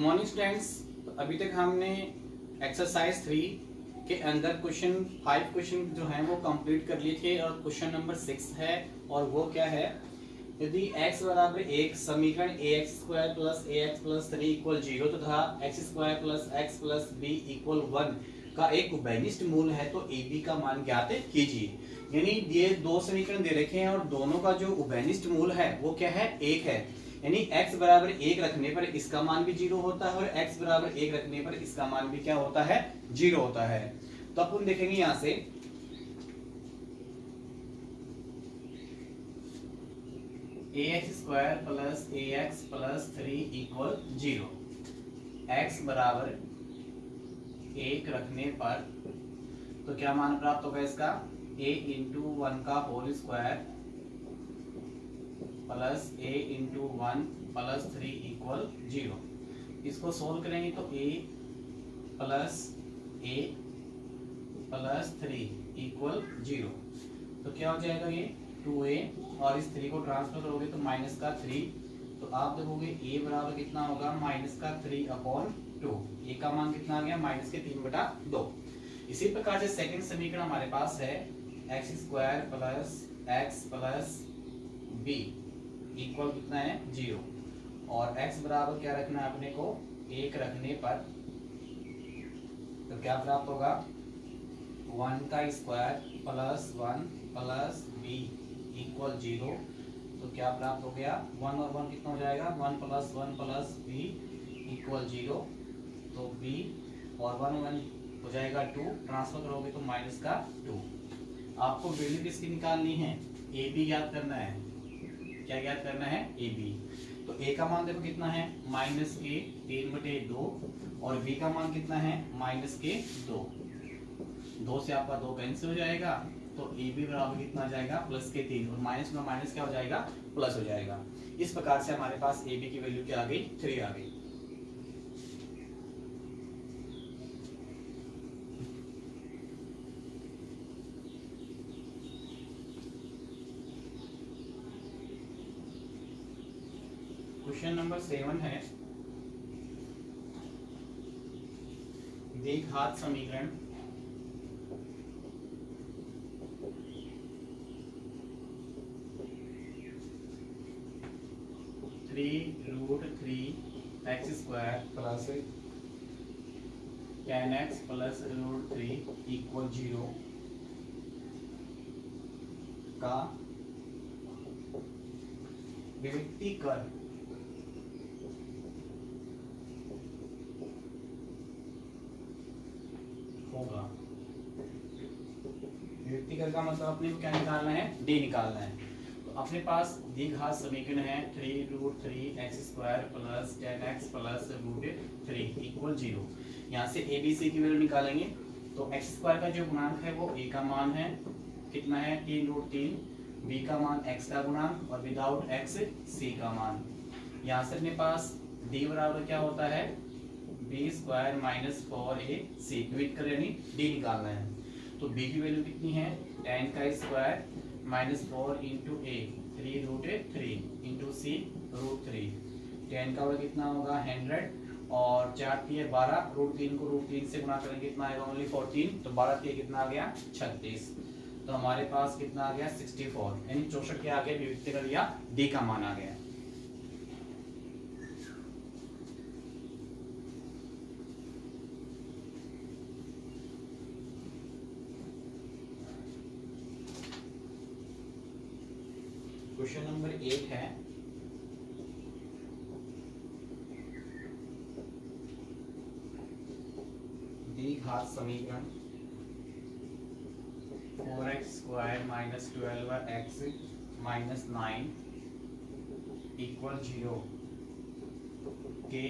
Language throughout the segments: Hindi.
मॉर्निंग स्टूडेंट्स, अभी तक हमने एक्सरसाइज 3 के अंदर क्वेश्चन 5 क्वेश्चन जो हैं वो कंप्लीट कर लिए थे और क्वेश्चन नंबर 6 है और वो क्या है, यदि x बराबर 1 समीकरण ax square plus ax plus 3 equal 0 तथा x square plus x plus b equal 1 का एक उभयनिष्ठ मूल है तो ab का मान ज्ञात कीजिए। यानी ये दो समीकरण दे रखे हैं और दोनों का जो उभयनिष्ठ मूल है वो क्या है, 1 है। यानी x बराबर 1 रखने पर इसका मान भी 0 होता है और x बराबर 1 रखने पर इसका मान भी क्या होता है, 0 होता है। तो अपन देखेंगे यहां से ax square plus ax plus 3 equal 0। x बराबर 1 रखने पर तो क्या मान प्राप्त होगा इसका, a इंटू 1 का whole square plus a into 1 plus 3 equal 0। इसको सोल्व करेंगे तो a प्लस 3 इक्वल 0। तो क्या हो जाएगा, ये 2a और इस 3 को ट्रांसफर करोगे तो माइनस का 3। तो आप देखोगे a बराबर कितना होगा, माइनस का 3/2। a का मान कितना आ गया, माइनस के 3/2। इसी प्रकार से सेकंड समीकरण हमारे पास है x square plus x plus b equal कितना है, 0। और x बराबर क्या रखना है अपने को, 1 रखने पर तो क्या प्राप्त होगा, 1 का square plus 1 plus b equal 0। तो क्या प्राप्त हो गया, 1 और 1 कितना हो जाएगा, 1 प्लस b इक्वल 0। तो b और 1 हो जाएगा 2, ट्रांसफर करोगे तो माइनस का 2। आपको वैल्यू किसकी निकालनी है, ए बी ज्ञात करना है। क्या ज्ञात करना है, ए बी। तो a का मान देखो कितना है, माइनस के 3/2 और b का मान कितना है, माइनस के 2। 2 से आपका 2 कैंसिल हो जाएगा तो ए बी बराबर कितना आ जाएगा, प्लस के 3 और माइनस में माइनस क्या हो जाएगा, प्लस हो जाएगा। इस प्रकार से हमारे पास ए बी की वैल्यू क्या आ गई, 3 आ गई। क्वेश्चन नंबर 7 है, द्विघात समीकरण (3√3x square plus tan x plus √3 equal 0 का विविक्तीकरण होगा। विविक्तीकरण का मतलब अपने को क्या निकालना है, d निकालना है। तो अपने पास द्विघात समीकरण है 3√3x square plus tan x plus √3 equal 0। यहाँ से a b c की वैल्यू निकालेंगे तो x स्क्वायर का जो गुणांक है वो a का मान है, कितना है 3√3, b का मान x का गुणांक और विदाउट x c का मान। यहाँ से अपने पास d बराबर क्या होता है, b square minus 4ac divide कर यानी d निकालना है। तो b की वैल्यू कितनी है, tan का square minus 4 into a 3√3 into c √3। tan का वैल्यू कितना होगा 100 और 4 3 12, √3 को √3 से गुणा करेंगे कितना आएगा, ओनली 14। तो 12 3 कितना आ गया, 36। तो हमारे पास कितना आ गया, 64। यानी 64 के आगे विविक्तीकरण या d का मान आ गया। क्वेश्चन नंबर 8 है, द्विघात समीकरण 4x square minus 12x minus 9 equal 0 के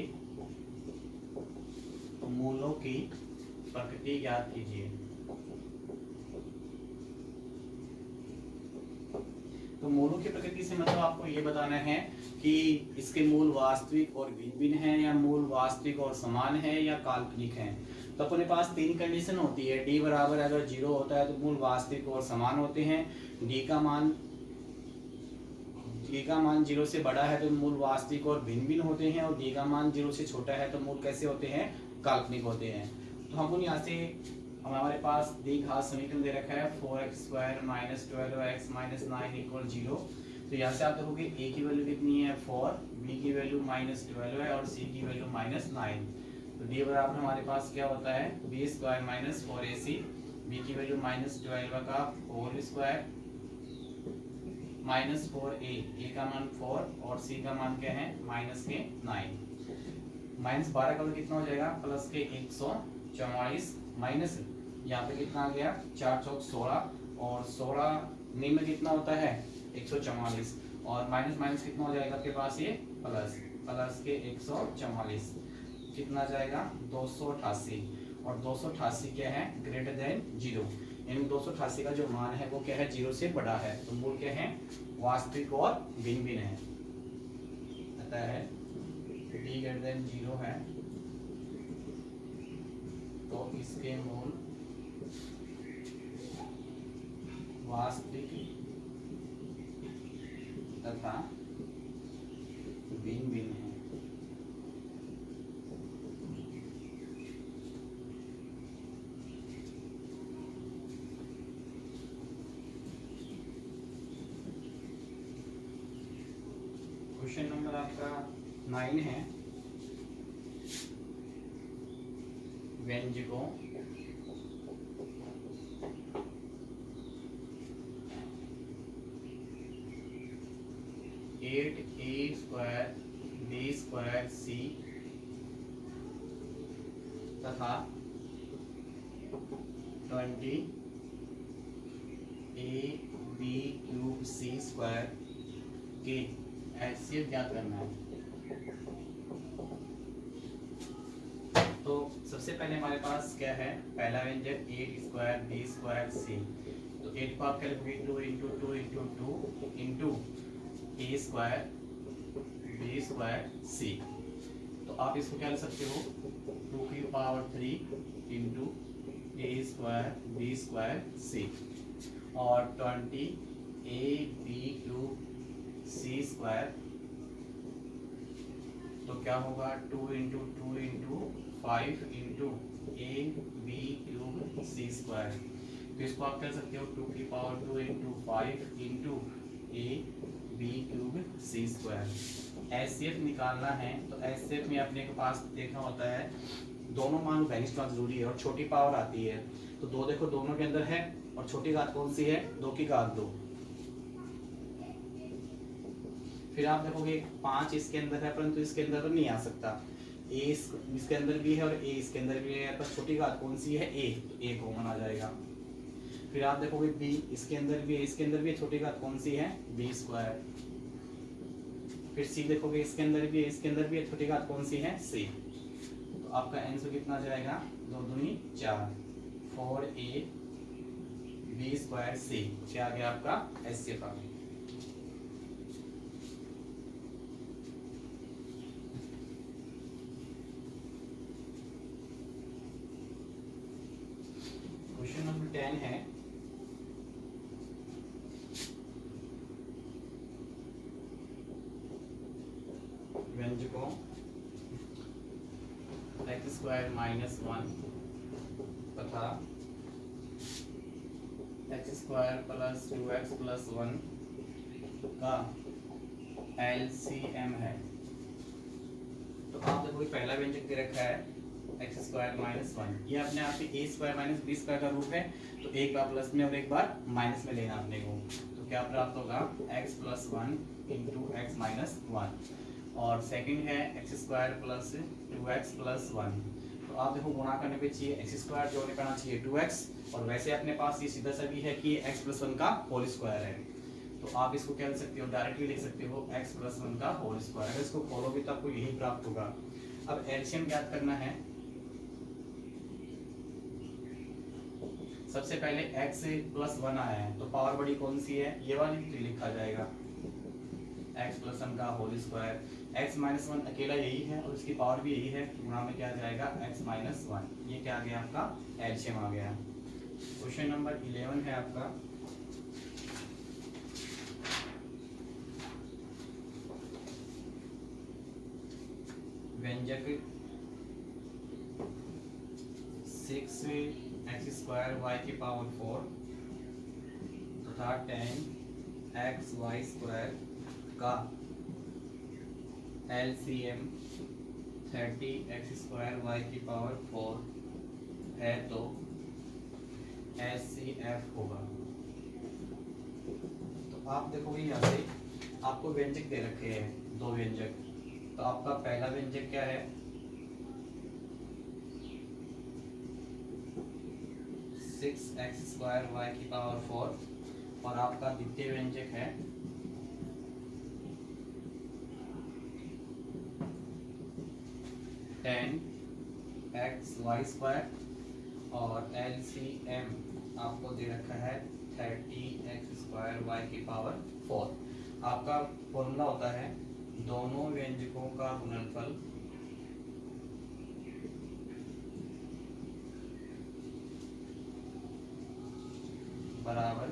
मूलों की प्रकृति ज्ञात कीजिए। तो मूलों की प्रकृति से मतलब आपको ये बताना है कि इसके मूल वास्तविक और भिन्न हैं या मूल वास्तविक और समान है या काल्पनिक हैं। तो अपने पास 3 कंडीशन होती है। d बराबर अगर 0 होता है तो मूल वास्तविक और समान होते हैं। d का मान ए का मान 0 से बड़ा है तो मूल वास्तविक और भिन्न भिन्न होते हैं, और ए का मान 0 से छोटा है तो मूल कैसे होते हैं, काल्पनिक होते हैं। तो हम यहाँ से हमारे पास द्विघात समीकरण दे रखा है 4x² - 12x - 9 = 0। तो यहाँ से आप देखोगे a की वैल्यू कितनी है 4, b की वैल्यू -12 है और c की वैल्यू -9। तो d बराबर हमारे पास क्या होता है b² - 4ac, b की वैल्यू -12 का होल स्क्वायर -4a, a का मान 4 और c का मान क्या है -9। -12 का कितना हो जाएगा प्लस के 144 माइनस यहाँ पे कितना आ गया 4 चौक 16 और 16 निम्न कितना होता है 144 और माइनस माइनस कितना हो जाएगा आपके पास ये प्लस के 144 कितना जाएगा 288 और 288 क्या है ग्रेटर देन 0, यानी 288 का जो मान है वो क्या है 0 से बड़ा है। तो मूल क्या है वास्तविक और भिन्न भिन्न है, अतः है d ग्रेटर देन 0 है तो इसके मूल वास्तविक तथा भिन्न भिन्न है। क्वेश्चन नंबर आपका 9 है, व्यंजकों एट a² b² c तथा 20 ab³ c² के HCF ज्ञात करना है। तो सबसे पहले हमारे पास क्या है पहला व्यंजक 8² b² c। तो 8 को आप क्या लिखोगे 2 × 2 × 2 इंटू a² b² c। तो आप इसको क्या लिख सकते हो 2³ इंटू a² b² c और 20 ab³ c²। तो क्या होगा 2 × 2 × 5 इंटू ab³ c²। तो इसको आप कह सकते हो 2² × 5 इंटू ab³ c²। HCF निकालना है तो HCF में अपने के पास देखना होता है दोनों मान बैलेंस होना जरूरी है और छोटी पावर आती है। तो 2 देखो दोनों के अंदर है और छोटी घात कौन सी है 2 की घात 2। फिर आप देखोगे 5 इसके अंदर है परंतु इसके अंदर तो नहीं आ सकता, a इसके अंदर भी है और a इसके अंदर भी है, पर छोटी घात कौन सी है a, तो a कॉमन आ जाएगा। फिर आप देखोगे b इसके अंदर भी है, इसके अंदर भी छोटी घात कौन सी है b²। फिर c देखोगे इसके अंदर भी है, इसके अंदर भी छोटी घात कौन सी है c। तो आपका आंसर कितना जाएगा 2 दूनी 4 4a b² c। क्या आ गया आपका HCF आ गया। क्वेश्चन नंबर 10 है व्यंजकों x² - 1 तथा x² + 2x + 1 का LCM है। तो आप देखो पहला व्यंजक दे रखा है x² - 1, ये अपने आप ही a² - b² का रूप है, तो एक बार प्लस में और एक बार माइनस में लेना अपने को। तो क्या प्राप्त होगा x + 1 × x - 1 और सेकंड है x² + 2x + 1। तो आप देखो गुणा करने पे चाहिए x² जोड़ने करना चाहिए 2x और वैसे अपने पास ये सीधा सा भी है कि x + 1 का होल स्क्वायर है। तो आप इसको क्या लिख सकते हो डायरेक्टली लिख सकते हो x + 1 का होल स्क्वायर। अगर इसको खोलोगे तो आपको यही प्राप्त होगा। अब एलसीएम ज्ञात करना है। सबसे पहले x + 1 आया है तो पावर बड़ी कौन सी है ये वाली लिखा जाएगा x + 1 का होल स्क्वायर। x - 1 अकेला यही है और इसकी पावर भी यही है, गुणा में क्या जाएगा x - 1। ये क्या आ गया आपका एलसीएम आ गया। क्वेश्चन नंबर 11 है आपका व्यंजक 6x² तथा 10xy² का LCM 30x² है तो HCF होगा। तो आप देखोगे यहाँ से आपको व्यंजक दे रखे हैं, दो व्यंजक। तो आपका पहला व्यंजक क्या है, 6x² और आपका द्वितीय व्यंजक है 10xy² और LCM आपको दे रखा है 30x²। आपका फॉर्मूला होता है दोनों व्यंजकों का गुणनफल बराबर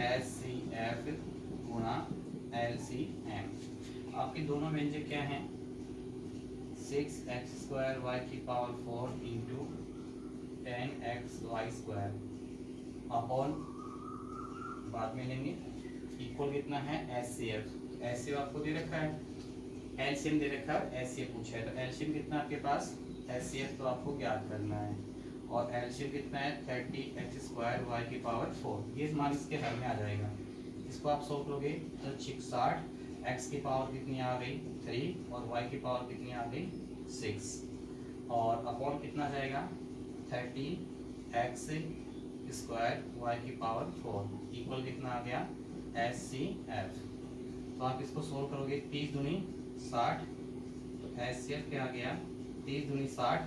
HCF गुणा LCM। आपके दोनों व्यंजक क्या हैं, 6x² इंटू 10xy² अपॉन बाद में लेंगे इक्वल कितना है HCF। HCF आपको दे रखा है, LCM दे रखा है, HCF पूछा है। तो LCM कितना आपके पास, HCF तो आपको ज्ञात करना है और LCM कितना है 30x²। ये मान इसके हल में आ जाएगा। इसको आप सोल्व करोगे तो 60, x की पावर कितनी आ गई 3 और y की पावर कितनी आ गई 6 और अपॉन कितना जाएगा 30x² y की पावर 4 इक्वल कितना आ गया HCF। तो आप इसको सोल्व करोगे 30 दूनी 60, तो HCF क्या आ गया 30 दूनी 60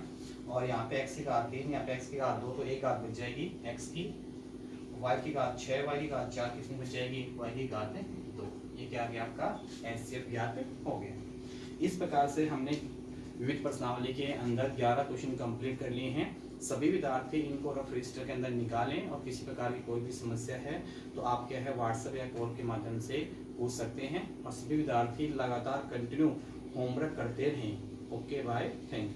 और यहाँ पे x की घात 3, यहाँ पे x की घात 2, तो एक घात बच जाएगी x की, y की घात 6, y की घात 4, कितनी बच जाएगी y की घात 2। ये क्या आ गया आपका HCF ज्ञात हो गया। इस प्रकार से हमने विविध प्रश्नावली के अंदर 11 क्वेश्चन कंप्लीट कर लिए हैं। सभी विद्यार्थी इनको रफ रजिस्टर के अंदर निकालें और किसी प्रकार की कोई भी समस्या है तो आप क्या है व्हाट्सएप या कॉल के माध्यम से पूछ सकते हैं और सभी विद्यार्थी लगातार कंटिन्यू होमवर्क करते रहें। Okay bye, thank you.